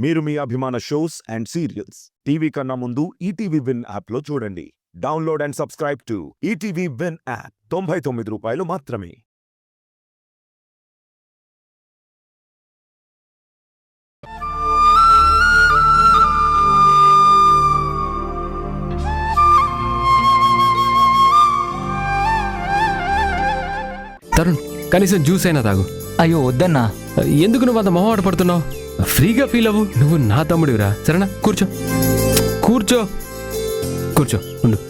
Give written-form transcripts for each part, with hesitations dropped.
మీరు మీ అభిమాన shows and serials TV కన్నా ముందు ఈటీవీ విన్ యాప్లో చూడండి. Download and subscribe to ETV win app. 99 రూపాయలు మాత్రమే. తరుణ్, కనీసం జ్యూస్ అయినా తాగు. అయ్యో వద్దన్నా. ఎందుకు నువ్వు అంత మొహమాట పడుతున్నావు? ఫ్రీగా ఫీల్ అవ్వు. నువ్వు నా తమ్ముడివిరా. సరేనా? కూర్చో కూర్చో కూర్చో ఉండు.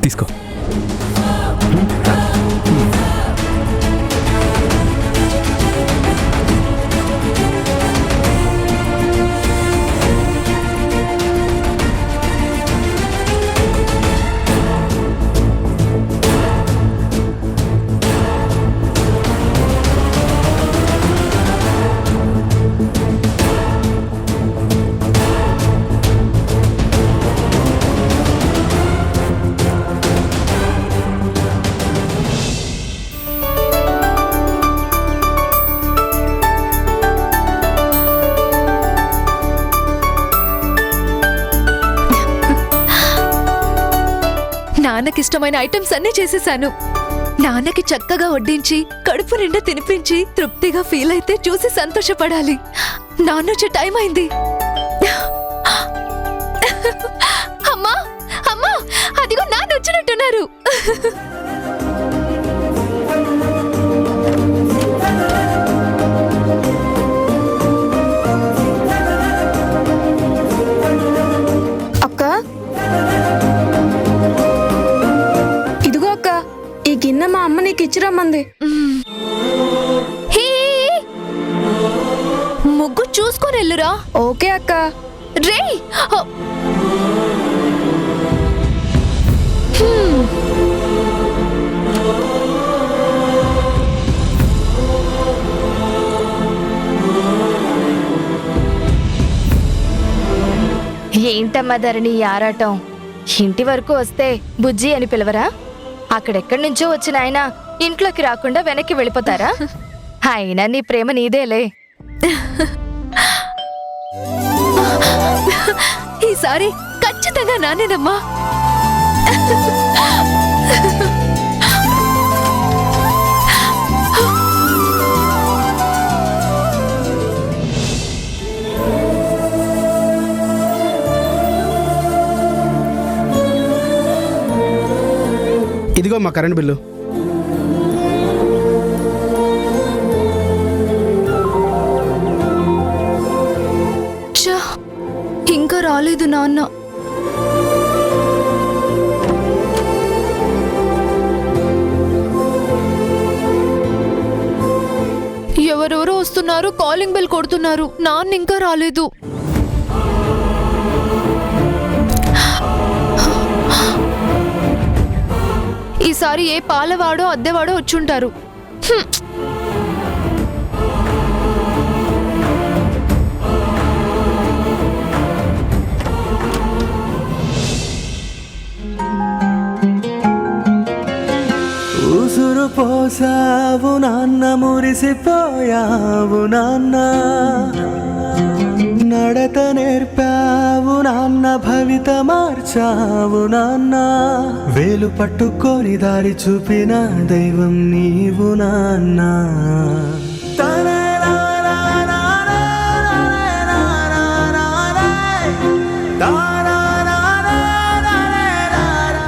తీసుకో. నాన్నకిష్టమైన ఐటమ్స్ అన్నీ చేసేసాను. నాన్నకి చక్కగా వడ్డించి కడుపు నిండా తినిపించి తృప్తిగా ఫీల్ అయితే చూసి సంతోషపడాలి. నాన్నొచ్చే టైం అయింది. అమ్మా అమ్మా, అదిగో నాన్న వచ్చినట్టున్నారు. గిన్నె మా అమ్మ నీకు ఇచ్చిరమ్మంది. ముగ్గు చూసుకొని వెళ్ళురా. ఓకే అక్క. రే ఏంటమ్మా ధరణి ఆరాటం? ఇంటి వరకు వస్తే బుజ్జి అని పిలవరా? అక్కడెక్కడి నుంచో వచ్చిన ఆయన ఇంట్లోకి రాకుండా వెనక్కి వెళ్ళిపోతారా? అయినా నీ ప్రేమ నీదేలే. ఈసారి ఖచ్చితంగా నానేనమ్మా. ఇదిగో మా కరెంట్ బిల్లు. ఇంకా రాలేదు నాన్న. ఎవరెవరో వస్తున్నారు, కాలింగ్ బెల్ కొడుతున్నారు. నాన్న ఇంకా రాలేదు. ఈసారి ఏ పాలవాడో అద్దెవాడో వచ్చుంటారు. ఉసురు పోసావు నాన్న, మురిసిపోయావు నాన్న, నడత నేర్పావు నాన్న, భవిత మార్చావు నాన్న, వేలు పట్టుకొని దారి చూపిన దైవం నీవు నాన్న.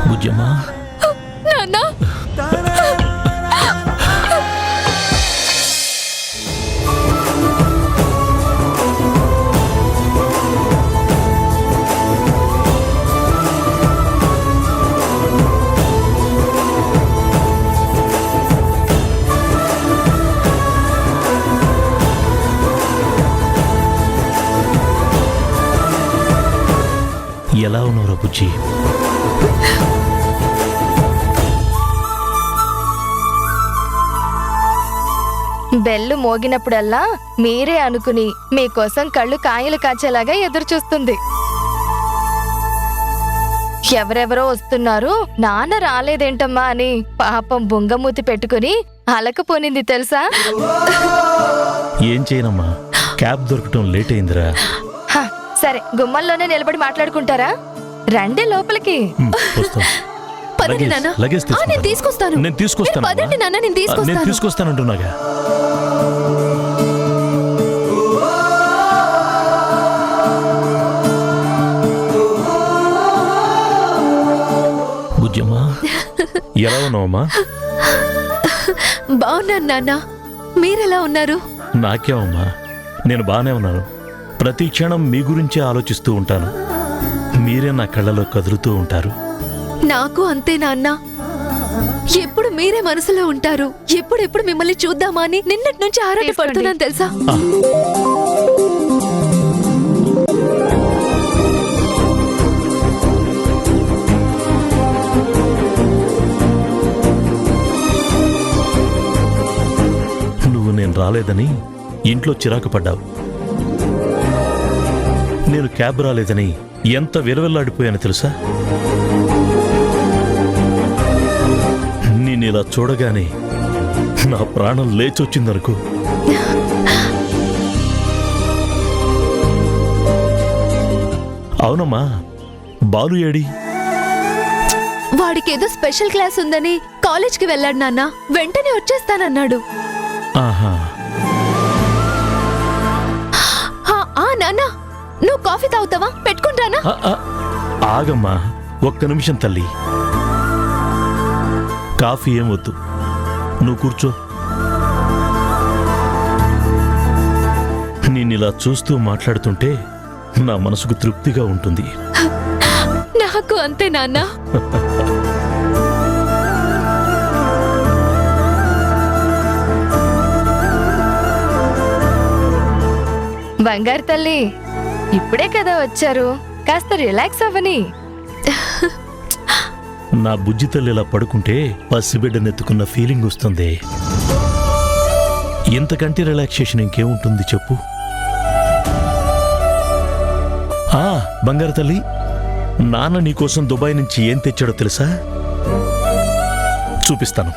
బుజ్జమ్మా, నాన్న ఎలా ఉన్నావురా బుజ్జి? బెల్లు మోగినప్పుడల్లా మీరే అనుకుని మీకోసం కళ్ళు కాయలు కాచేలాగా ఎదురు చూస్తుంది. ఎవరెవరో వస్తున్నారు, నాన్న రాలేదేంటమ్మా అని పాపం బుంగమూతి పెట్టుకుని అలకపోనింది తెలుసా? ఏం చేయనమ్మా, క్యాబ్ దొరకటం లేట్ అయిందిరా. హ, సరే గుమ్మల్లోనే నిలబడి మాట్లాడుకుంటారా? రండి లోపలికి. వస్తాం. పదండి నాన్న. లగేజ్ ఆ, నేను తీసుకొస్తాను. నేను తీసుకొస్తాను. మీరు పదండి నాన్న, నేను తీసుకొస్తాను. తీసుకొస్తానంటున్నాగా. బుజ్జమ్మా, ఎలా ఉన్నావమ్మా? బాగున్నాను నాన్న, మీరెలా ఉన్నారు? నాకేమమ్మా, నేను బాగానే ఉన్నాను. ప్రతి క్షణం మీ గురించే ఆలోచిస్తూ ఉంటాను. మీరే నా కళ్ళలో కదులుతూ ఉంటారు. నాకు అంతే నాన్న. ఎప్పుడు మీరే మనసులో ఉంటారు. ఎప్పుడెప్పుడు మిమ్మల్ని చూద్దామా అని నిన్నటి నుంచి ఆరాట పడుతున్నాను తెలుసా? నువ్వు నేను రాలేదని ఇంట్లో చిరాకు పడ్డావు. నేను క్యాబ్ రాలేదని ఎంత విలవిల్లాడిపోయాను తెలుసా? నేను ఇలా చూడగానే నా ప్రాణం లేచొచ్చిందనుకో. అవునమ్మా, బాలు ఏడి? వాడికేదో స్పెషల్ క్లాస్ ఉందని కాలేజ్కి వెళ్ళాడు నాన్న. వెంటనే వచ్చేస్తానన్నాడు. ఆహా, నాన్న, నువ్వు కాఫీ తాగుతావా? పెట్టుకుంటానా? ఆగమ్మా, ఒక్క నిమిషం తల్లి. కాఫీ ఏం వద్దు, నువ్వు కూర్చో. నేనిలా చూస్తూ మాట్లాడుతుంటే నా మనసుకు తృప్తిగా ఉంటుంది. నాకు అంతే నాన్న. బంగారు తల్లి, ఇప్పుడే కదా వచ్చారు, కాస్త రిలాక్స్ అవ్వని. నా బుజ్జి తల్లి ఇలా పడుకుంటే పసిబిడ్డనెత్తుకున్న ఫీలింగ్ వస్తుంది. ఇంతకంటే రిలాక్సేషన్ ఇంకేముంటుంది చెప్పు? బంగారు తల్లి, నాన్న నీకోసం దుబాయ్ నుంచి ఏం తెచ్చాడో తెలుసా? చూపిస్తాను.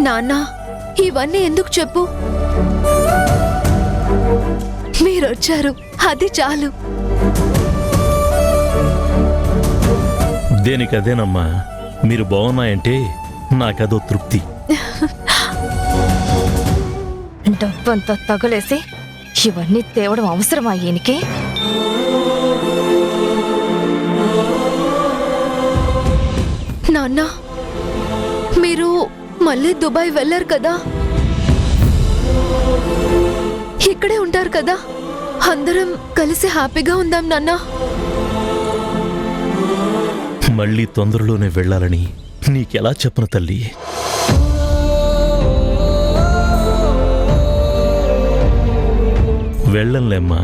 నాన్న, ఇవన్నీ ఎందుకు చెప్పు? మీరొచ్చారు, అది చాలు. దేనికదేనమ్మా, మీరు బాగున్నాయంటే నాకదో తృప్తి. డబ్బంతా తగలేసి ఇవన్నీ తేవడం అవసరమా ఈయనకి? నాన్న, మీరు మళ్ళీ దుబాయ్ వెళ్ళారు కదా? ఇక్కడే ఉంటారు కదా? అందరం కలిసి హ్యాపీగా ఉందాం నాన్న. మళ్ళీ తొందరలోనే వెళ్ళాలని నీకెలా చెప్పను తల్లి? వెళ్ళంలేమ్మా,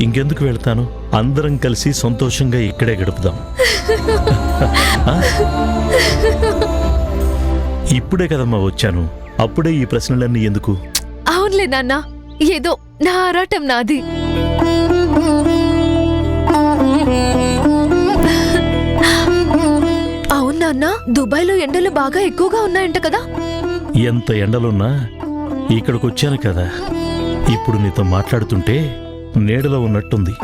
ఇంకెందుకు వెళ్తాను? అందరం కలిసి సంతోషంగా ఇక్కడే గడుపుదాం. ఇప్పుడే కదమ్మా వచ్చాను, అప్పుడే ఈ ప్రశ్నలన్నీ ఎందుకు? అవునులే నాన్న, ఏదో నా ఆరాటం నాది. అవును నాన్న, దుబాయ్లో ఎండలు బాగా ఎక్కువగా ఉన్నాయంట కదా? ఎంత ఎండలున్నా ఇక్కడికొచ్చాను కదా, ఇప్పుడు నీతో మాట్లాడుతుంటే నీడలో ఉన్నట్టుంది.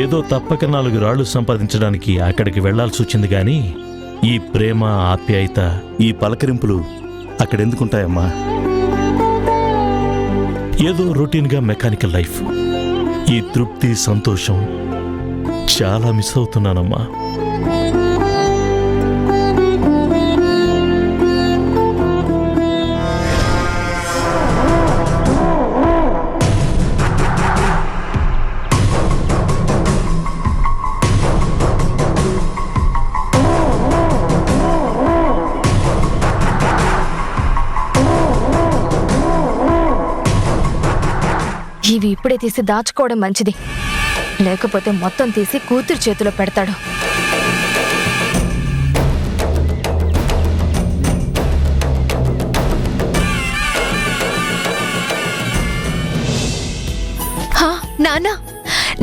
ఏదో తప్పక 4 రాళ్లు సంపాదించడానికి అక్కడికి వెళ్లాల్సి వచ్చింది గాని ఈ ప్రేమ, ఆప్యాయత, ఈ పలకరింపులు అక్కడెందుకుంటాయమ్మా? ఏదో రొటీన్గా మెకానికల్ లైఫ్. ఈ తృప్తి, సంతోషం చాలా మిస్ అవుతున్నానమ్మా. ఇది ఇప్పుడే తీసి దాచుకోవడం మంచిది, లేకపోతే మొత్తం తీసి కూతురు చేతిలో పెడతాడు. హా, నానా,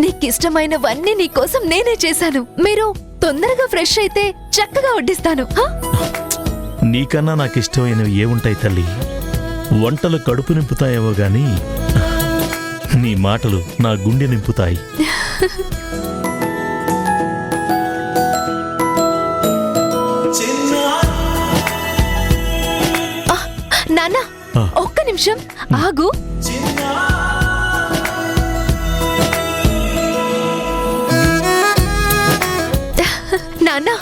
నీకిష్టమైనవన్నీ నీకోసం నేనే చేశాను. మీరు తొందరగా ఫ్రెష్ అయితే చక్కగా వడ్డిస్తాను. హా? నీకన్నా నాకు ఇష్టమైనవి ఏముంటాయి తల్లి? వంటలు కడుపు నింపుతాయేమో గాని నీ మాటలు నా గుండె నింపుతాయి. నానా, ఒక్క నిమిషం ఆగు. నానా,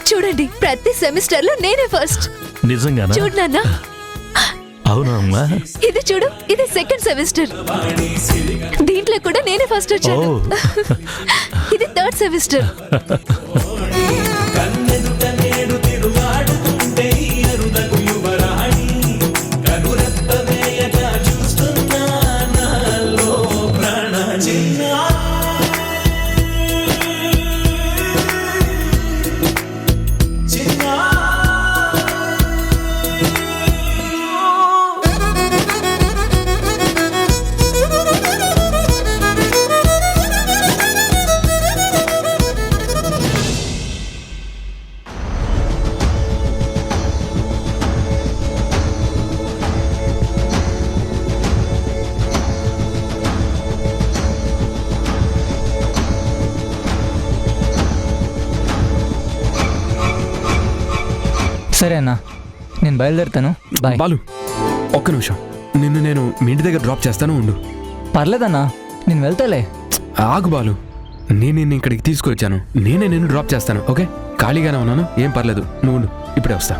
చూడండి, ప్రతి సెమిస్టర్ లో నేనే ఫస్ట్. నిజంగానా? చూడు నాన్నా, అవునా అమ్మా? ఇది చూడు, ఇది సెకండ్ సెమిస్టర్. దీంట్లో కూడా నేనే ఫస్ట్ వచ్చాను. ఇది థర్డ్ సెమిస్టర్. సరే అన్నా, నేను బయలుదేరుతాను. బాయ్. బాలు, ఒక్క నిమిషం. నిన్ను నేను మీ ఇంటి దగ్గర డ్రాప్ చేస్తాను, ఉండు. పర్లేదన్నా, నేను వెళ్తాలే. ఆగు బాలు, నేను నిన్ను ఇక్కడికి తీసుకొచ్చాను. నేనే నిన్ను డ్రాప్ చేస్తాను, ఓకే? ఖాళీగానే ఉన్నాను, ఏం పర్లేదు. నువ్వు ఉండు, ఇప్పుడే వస్తా.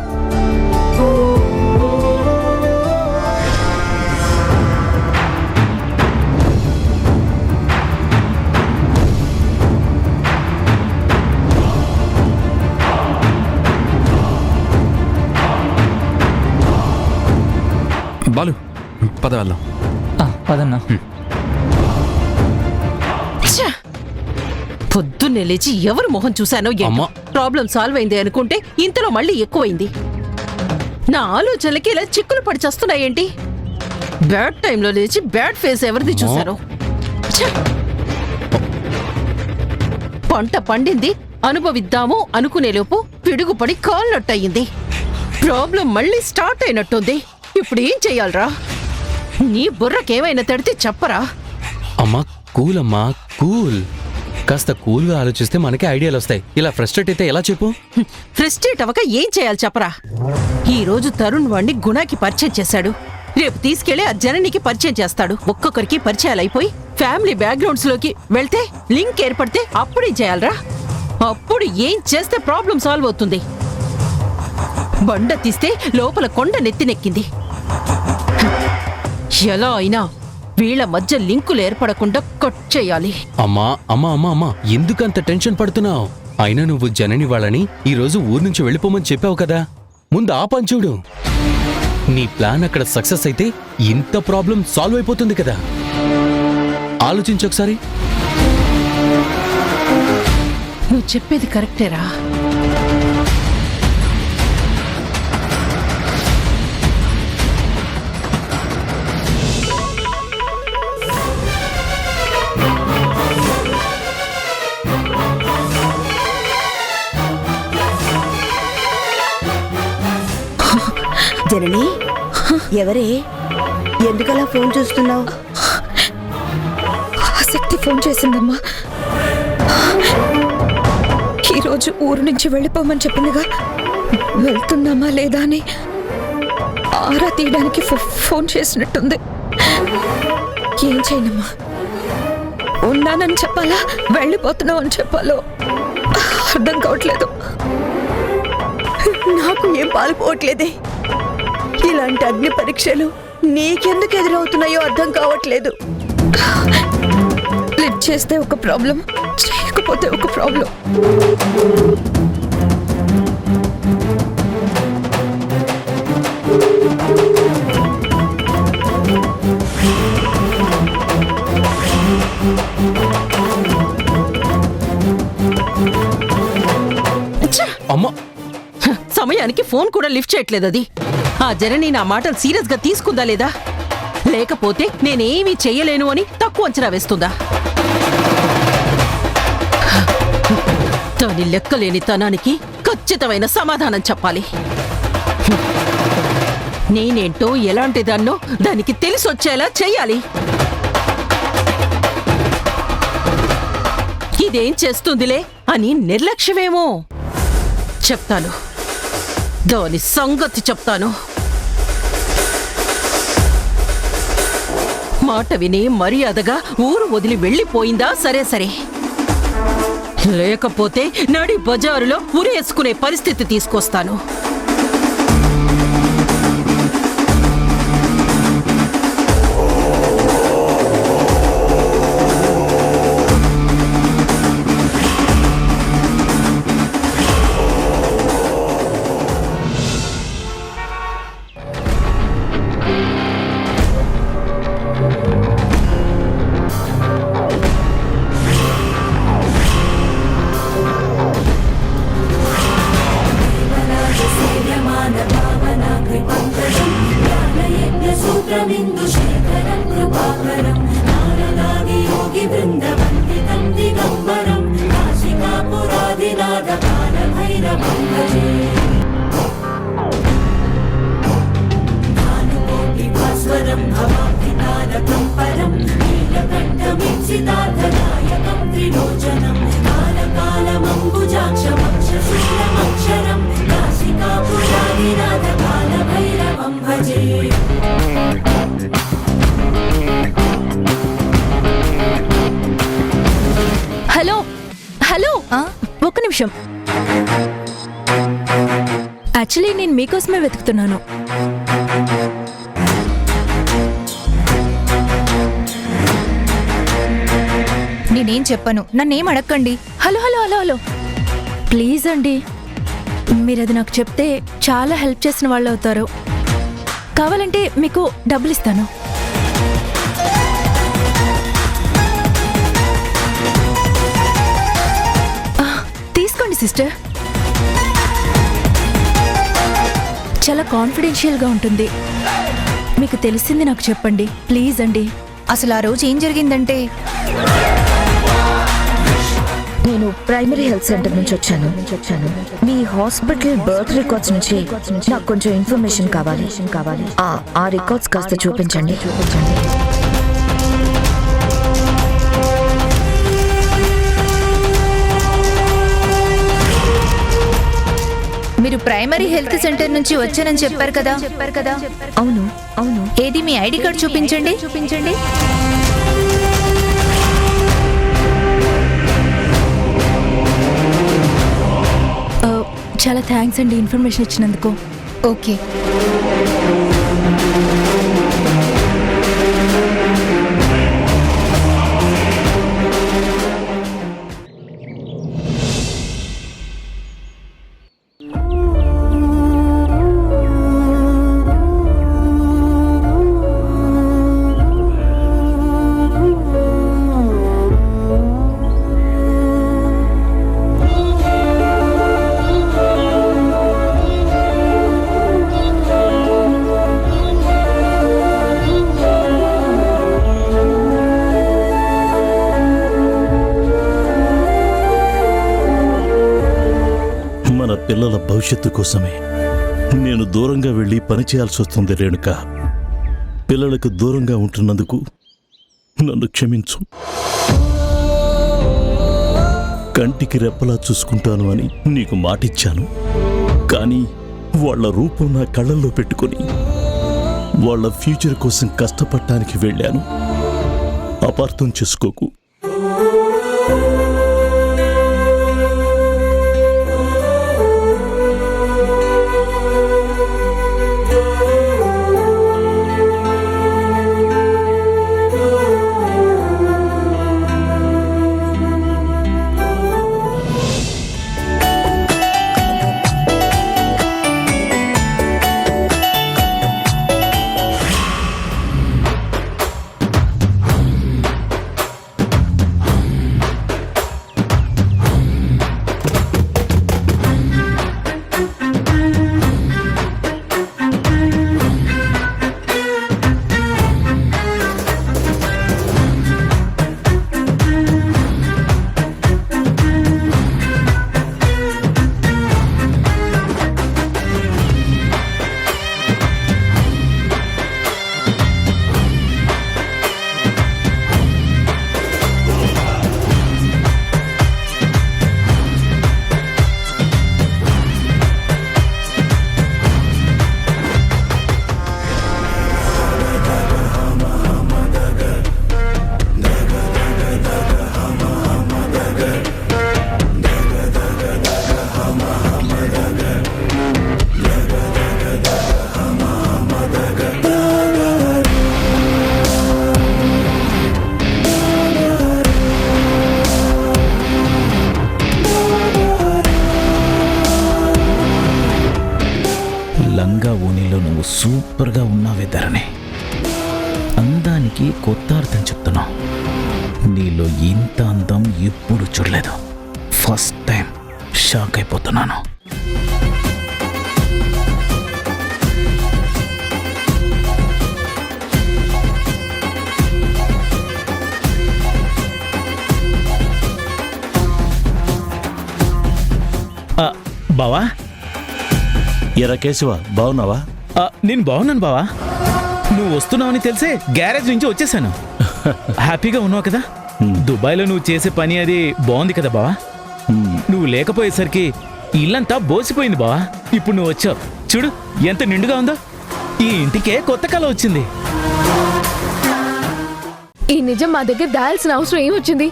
బాలు, పద వెళ్దాం. పదన్నా. పొద్దున్నే లేచి ఎవరు మొహం చూశానో ఏమో. ప్రాబ్లం సాల్వ్ అయింది అనుకుంటే ఇంతలో మళ్ళీ ఎక్కువైంది. నా ఆలోచనలకి ఇలా చిక్కులు పడి చేస్తున్నాయేంటి? బ్యాడ్ టైంలో లేచి బ్యాడ్ ఫేస్ ఎవరిది చూశారో. పంట పండింది అనుభవిద్దాము అనుకునేలోపు పిడుగుపడి కాల్నట్టయింది. ప్రాబ్లం మళ్ళీ స్టార్ట్ అయినట్టుంది. ఇప్పుడు ఏం చెయ్యాలరా? నీ బుర్రకేమైనా తడితే చెప్పరా? అమ్మా కూల్, అమ్మా కూల్. కాస్త కూల్గా ఆలోచిస్తే మనకే ఐడియాలు వస్తాయి. ఇలా ఫ్రస్ట్రేట్ అయితే ఎలా చెప్పు? ఫ్రస్ట్రేట్ అవ్వక ఏం చేయాలి చెప్పరా? ఈ రోజు తరుణ్ వాణ్ణి గుణాకి పరిచయం చేశాడు. రేపు తీసుకెళ్లి ఆ జననికి పరిచయం చేస్తాడు. ఒక్కొక్కరికి పరిచయాలు అయిపోయి ఫ్యామిలీ బ్యాక్గ్రౌండ్స్ లోకి వెళ్తే లింక్ ఏర్పడితే అప్పుడేం చేయాలరా? అప్పుడు ఏం చేస్తే ప్రాబ్లం సాల్వ్ అవుతుంది? బండ తీస్తే లోపల కొండ నెత్తినెక్కింది. ఎలా అయినా వీళ్ళ మధ్య లింకులు ఏర్పడకుండా కట్ చేయాలి. అమ్మా అమ్మా అమ్మా అమ్మా, ఎందుకంత టెన్షన్ పడుతున్నావు? అయినా నువ్వు జనని వాళ్ళని ఈ రోజు ఊరు నుంచి వెళ్ళిపోమని చెప్పావు కదా. ముందు ఆ పని చూడు. నీ ప్లాన్ అక్కడ సక్సెస్ అయితే ఇంత ప్రాబ్లం సాల్వ్ అయిపోతుంది కదా. ఆలోచించు ఒకసారి. నువ్వు చెప్పేది కరెక్టేరా. జనని, ఎవరే? ఎందుకలా ఫోన్ చూస్తున్నావు? ఆసక్తి ఫోన్ చేసిందమ్మా. ఈరోజు ఊరు నుంచి వెళ్ళిపోమని చెప్పిందిగా, వెళ్తున్నామా లేదా అని ఆరా తీయడానికి ఫోన్ చేసినట్టుంది. ఏం చేయనమ్మా? ఉన్నానని చెప్పాలా, వెళ్ళిపోతున్నావు అని చెప్పాలో అర్థం కావట్లేదు. నాకు ఏం పాలుపోవట్లేదే. ఇలాంటి అగ్ని పరీక్షలు నీకెందుకు ఎదురవుతున్నాయో అర్థం కావట్లేదు. లిఫ్ట్ చేస్తే ఒక ప్రాబ్లం, చేయకపోతే ఒక ప్రాబ్లం. సమయానికి ఫోన్ కూడా లిఫ్ట్ చేయట్లేదు అది. ఆ జనని నా మాటలు సీరియస్ గా తీసుకుందా లేదా, లేకపోతే నేనేమీ చెయ్యలేను అని తక్కువ అంచనా వేస్తుందా? దాని లెక్కలేని తనానికి ఖచ్చితమైన సమాధానం చెప్పాలి. నేనేంటో ఎలాంటిదాన్నో దానికి తెలిసొచ్చేలా చెయ్యాలి. ఇదేం చేస్తుందిలే అని నిర్లక్ష్యమేమో. చెప్తాను, దాని సంగతి చెప్తాను. మాట విని మర్యాదగా ఊరు వదిలి వెళ్ళిపోయిందా సరే సరే, లేకపోతే నడి బజారులో ఉరేసుకునే పరిస్థితి తీసుకొస్తాను. హలో హలో, ఒక్క నిమిషం. యాక్చువల్లీ నేను మీకోసమే వెతుకుతున్నాను. నేనేం చెప్పను, నన్నేం అడగండి. Hello hello hello hello, please అండి, మీరు అది నాకు చెప్తే చాలా హెల్ప్ చేసిన వాళ్ళు అవుతారు. కావాలంటే మీకు డబ్బులు ఇస్తాను. తీసుకోండి సిస్టర్, చాలా కాన్ఫిడెన్షియల్గా ఉంటుంది. మీకు తెలిసింది నాకు చెప్పండి ప్లీజ్ అండి. అసలు ఆ రోజు ఏం జరిగిందంటే, నేను ప్రైమరీ హెల్త్ సెంటర్ నుంచి వచ్చాను. మీ హాస్పిటల్ బర్త్ రికార్డ్స్ నుంచి నాకు కొంచెం ఇన్ఫర్మేషన్ కావాలి. ఆ రికార్డ్స్ కాస్త చూపించండి. మీరు ప్రైమరీ హెల్త్ సెంటర్ నుంచి వచ్చానని చెప్పారు కదా? అవును అవును. ఏది మీ ఐడి కార్డ్ చూపించండి. చాలా థ్యాంక్స్ అండి ఇన్ఫర్మేషన్ ఇచ్చినందుకు. ఓకే, పిల్లల భవిష్యత్తు కోసమే నేను దూరంగా వెళ్ళి పనిచేయాల్సి వస్తుంది రేణుక. పిల్లలకు దూరంగా ఉంటున్నందుకు నన్ను క్షమించు. కంటికి రెప్పలా చూసుకుంటాను అని నీకు మాటిచ్చాను. కానీ వాళ్ళ రూపం నా కళ్ళల్లో పెట్టుకొని వాళ్ళ ఫ్యూచర్ కోసం కష్టపడటానికి వెళ్ళాను. అపార్థం చేసుకోకు. సూపర్గా ఉన్నావేద్దరని అందానికి కొత్త అర్థం చెప్తున్నావు. నీలో ఇంత అందం ఎప్పుడు చూడలేదు. ఫస్ట్ టైం షాక్ అయిపోతున్నాను. బావా, ఎరా కేశవ, బావున్నావా? నేను బాగున్నాను బావా. నువ్వు వస్తున్నావని తెలిసే గ్యారేజ్ నుంచి వచ్చేసాను. హ్యాపీగా ఉన్నావు కదా? దుబాయ్లో నువ్వు చేసే పని అది బాగుంది కదా బావా? నువ్వు లేకపోయేసరికి ఇల్లంతా బోసిపోయింది బావా. ఇప్పుడు నువ్వు వచ్చావు చూడు ఎంత నిండుగా ఉందో. ఈ ఇంటికే కొత్త కళ వచ్చింది. ఈ నిజం మా దగ్గర దాయాల్సిన అవసరం ఏమొచ్చింది?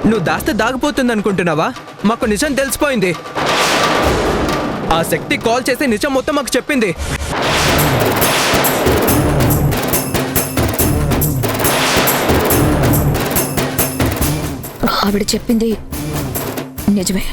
నువ్వు దాస్తే దాగిపోతుంది అనుకుంటున్నావా? మాకు నిజం తెలిసిపోయింది. ఆ శక్తి కాల్ చేసి నిజం మొత్తం మాకు చెప్పింది. ఆవిడ చెప్పింది నిజమే.